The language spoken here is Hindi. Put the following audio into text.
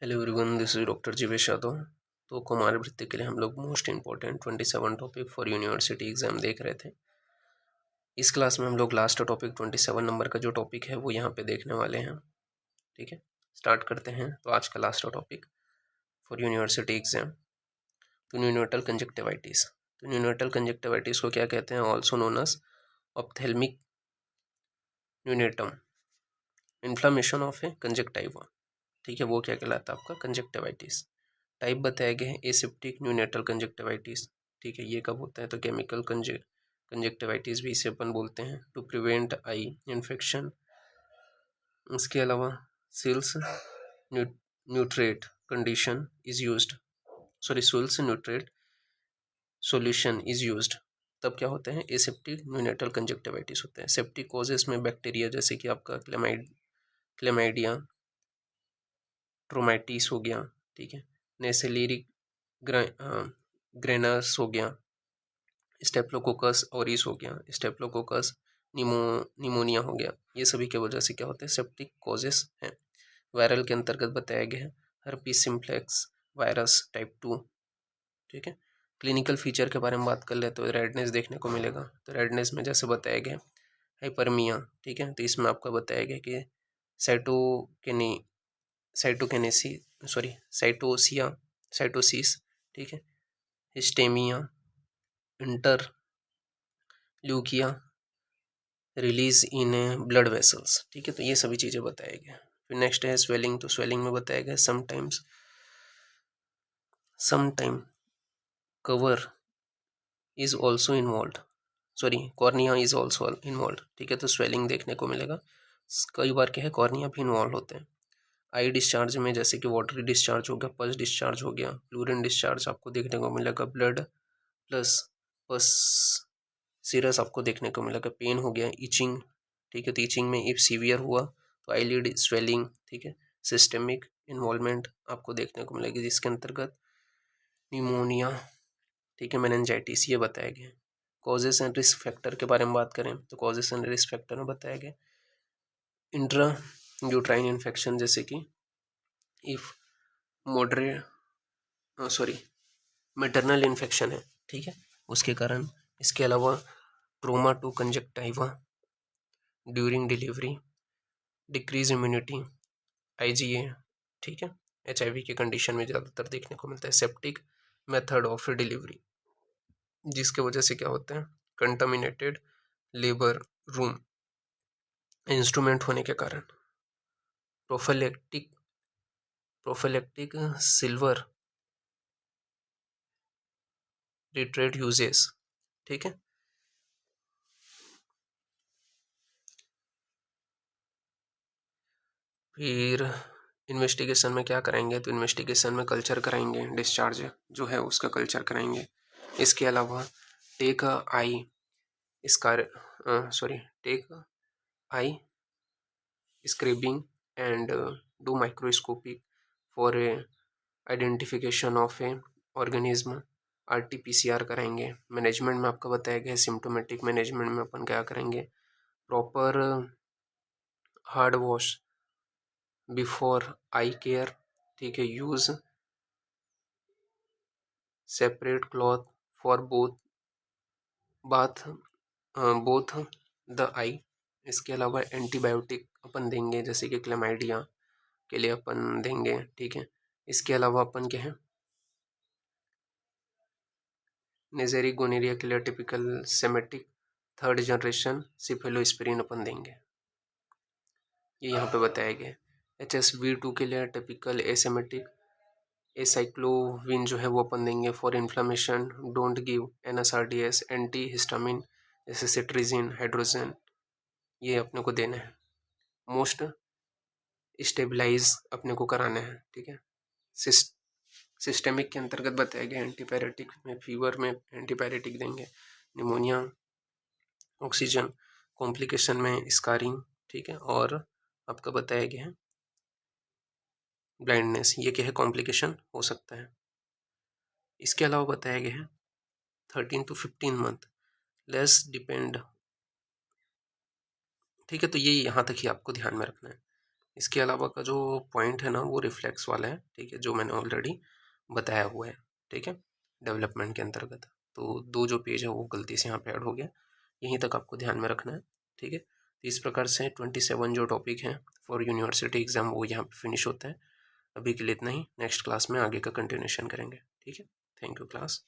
Hello everyone, this is doctor Jeevesh Yadav. तो कुमार वृत्ति के लिए हम लोग most important 27 topic for university exam देख रहे थे। इस क्लास में हम लोग लास्ट टॉपिक 27 नंबर का जो टॉपिक है वो यहाँ पे देखने वाले हैं। ठीक है, स्टार्ट करते हैं। तो आज का last topic for university exam, तो न्यूनोटल कंजक्टिवाइटिस। तो न्यूनोटल कंजक्टिवाइटिस को क्या कहते हैं? Also known as ophthalmic neonatorum, inflammation of a conjunctiva. ठीक है, वो क्या कहलाता है? आपका कंजक्टिवाइटिस। टाइप बताया गया है एसिप्टिक न्यूनेटल कंजक्टिवाइटिस। ठीक है, ये कब होता है? तो केमिकल कंजक्टिवाइटिस भी इसे अपन बोलते हैं। To prevent eye infection. इसके अलावा silver nitrate condition is used, sorry silver nitrate solution is used. तब क्या होते हैं? एसेप्टिक न्यूनेटल कंजक्टिवाइटिस होते हैं। सेप्टिक कॉजेस में बैक्टीरिया जैसे कि आपका क्लेमाइडिया ट्रोमाइटिस हो गया। ठीक है, नेसेलेरी ग्रेनस हो गया, स्टेप्लोकोकस ऑरिस हो गया, स्टेप्लोकोकस निमोनिया हो गया। ये सभी की वजह से क्या होते हैं? सेप्टिक कॉजेस हैं। वायरल के अंतर्गत बताया गया है हर्पीस सिम्प्लेक्स वायरस टाइप 2। ठीक है, क्लिनिकल फीचर के बारे में बात कर ले तो रेडनेस देखने को मिलेगा। तो रेडनेस में जैसे बताया गया हाइपरमिया। ठीक है, तो इसमें आपका बताया गया कि साइटोकेनेसी सॉरी साइटोसिस। ठीक है, histamine, interleukin, release in blood vessels. ठीक है, तो ये सभी चीज़ें बताया गया। फिर नेक्स्ट है स्वेलिंग। तो स्वेलिंग में बताया गया sometime cover is also involve, sorry cornea is also involve. ठीक है, तो स्वेलिंग देखने को मिलेगा। कई बार क्या है? कॉर्निया भी इन्वॉल्व होते हैं। आई डिस्चार्ज में जैसे कि वाटरी डिस्चार्ज हो गया, पस डिस्चार्ज हो गया, यूरिन डिस्चार्ज आपको देखने को मिलेगा, ब्लड प्लस पस सीरस आपको देखने को मिलेगा, पेन हो गया, इचिंग। ठीक है, तो इचिंग में इफ सीवियर हुआ तो आईलिड स्वेलिंग। ठीक है, सिस्टेमिक इन्वॉल्वमेंट आपको देखने को मिलेगी जिसके अंतर्गत न्यूमोनिया, ठीक है, मेनिंजाइटिस, ये बताया गया। कॉजेस एंड रिस्क फैक्टर के बारे में बात करें तो कॉजेस एंड रिस्क फैक्टर में बताया गया इंट्रा यूट्राइन इन्फेक्शन, जैसे कि if moderate sorry maternal infection है। ठीक है, उसके कारण। इसके अलावा trauma to conjunctiva during delivery, decrease immunity, IgA. ठीक है, एचआईवी के कंडीशन में ज़्यादातर देखने को मिलता है। सेप्टिक मेथड ऑफ डिलीवरी, जिसके वजह से क्या होता है? कंटामिनेटेड लेबर रूम इंस्ट्रूमेंट होने के कारण। Prophylactic silver retreat uses. ठीक है, फिर इन्वेस्टिगेशन में क्या कराएंगे? तो इन्वेस्टिगेशन में कल्चर कराएंगे, डिस्चार्ज जो है उसका कल्चर कराएंगे। इसके अलावा take eye scar sorry take eye scraping and do microscopic for identification of a organism. RTPCR कराएंगे। मैनेजमेंट में आपका बताया गया है सिम्टोमेटिक मैनेजमेंट में अपन क्या करेंगे? Proper hand wash before eye care. ठीक है, use separate cloth for bath both the eye. इसके अलावा एंटीबायोटिक अपन देंगे जैसे कि क्लेमाइडिया के लिए अपन देंगे। ठीक है, इसके अलावा अपन क्या है? नेजेरी गोनेरिया के लिए टिपिकल सेमेटिक 3rd जनरेशन सिफेलोस्पिरिन अपन देंगे, ये यहाँ पे बताया गया। HSV2 के लिए टिपिकल एसेमेटिक एसाइक्लोविन जो है वो अपन देंगे। For inflammation don't give NSAIDs, anti histamine जैसे सिट्रिजिन, हाइड्रोजन, ये अपने को देना है। मोस्ट स्टेबलाइज अपने को कराना है। ठीक है, सिस्टेमिक के अंतर्गत बताया गया एंटीपायरेटिक में फीवर में एंटीपायरेटिक देंगे। निमोनिया ऑक्सीजन, कॉम्प्लिकेशन में स्कारिंग। ठीक है, और आपका बताया गया है ब्लाइंडनेस, ये क्या है? कॉम्प्लिकेशन हो सकता है। इसके अलावा बताया गया है 13 to 15 मंथ लेस डिपेंड। ठीक है, तो ये यहाँ तक ही आपको ध्यान में रखना है। इसके अलावा का जो पॉइंट है ना वो रिफ्लेक्स वाला है, ठीक है, जो मैंने ऑलरेडी बताया हुआ है, ठीक है, डेवलपमेंट के अंतर्गत। तो 2 जो पेज है वो गलती से यहाँ पे ऐड हो गया, यहीं तक आपको ध्यान में रखना है, ठीक है। तो इस प्रकार से 27 जो टॉपिक हैं फॉर यूनिवर्सिटी एग्ज़ाम वो यहाँ पे फिनिश होता है। अभी के लिए इतना ही, नेक्स्ट क्लास में आगे का कंटिन्यूशन करेंगे, ठीक है। Thank you class.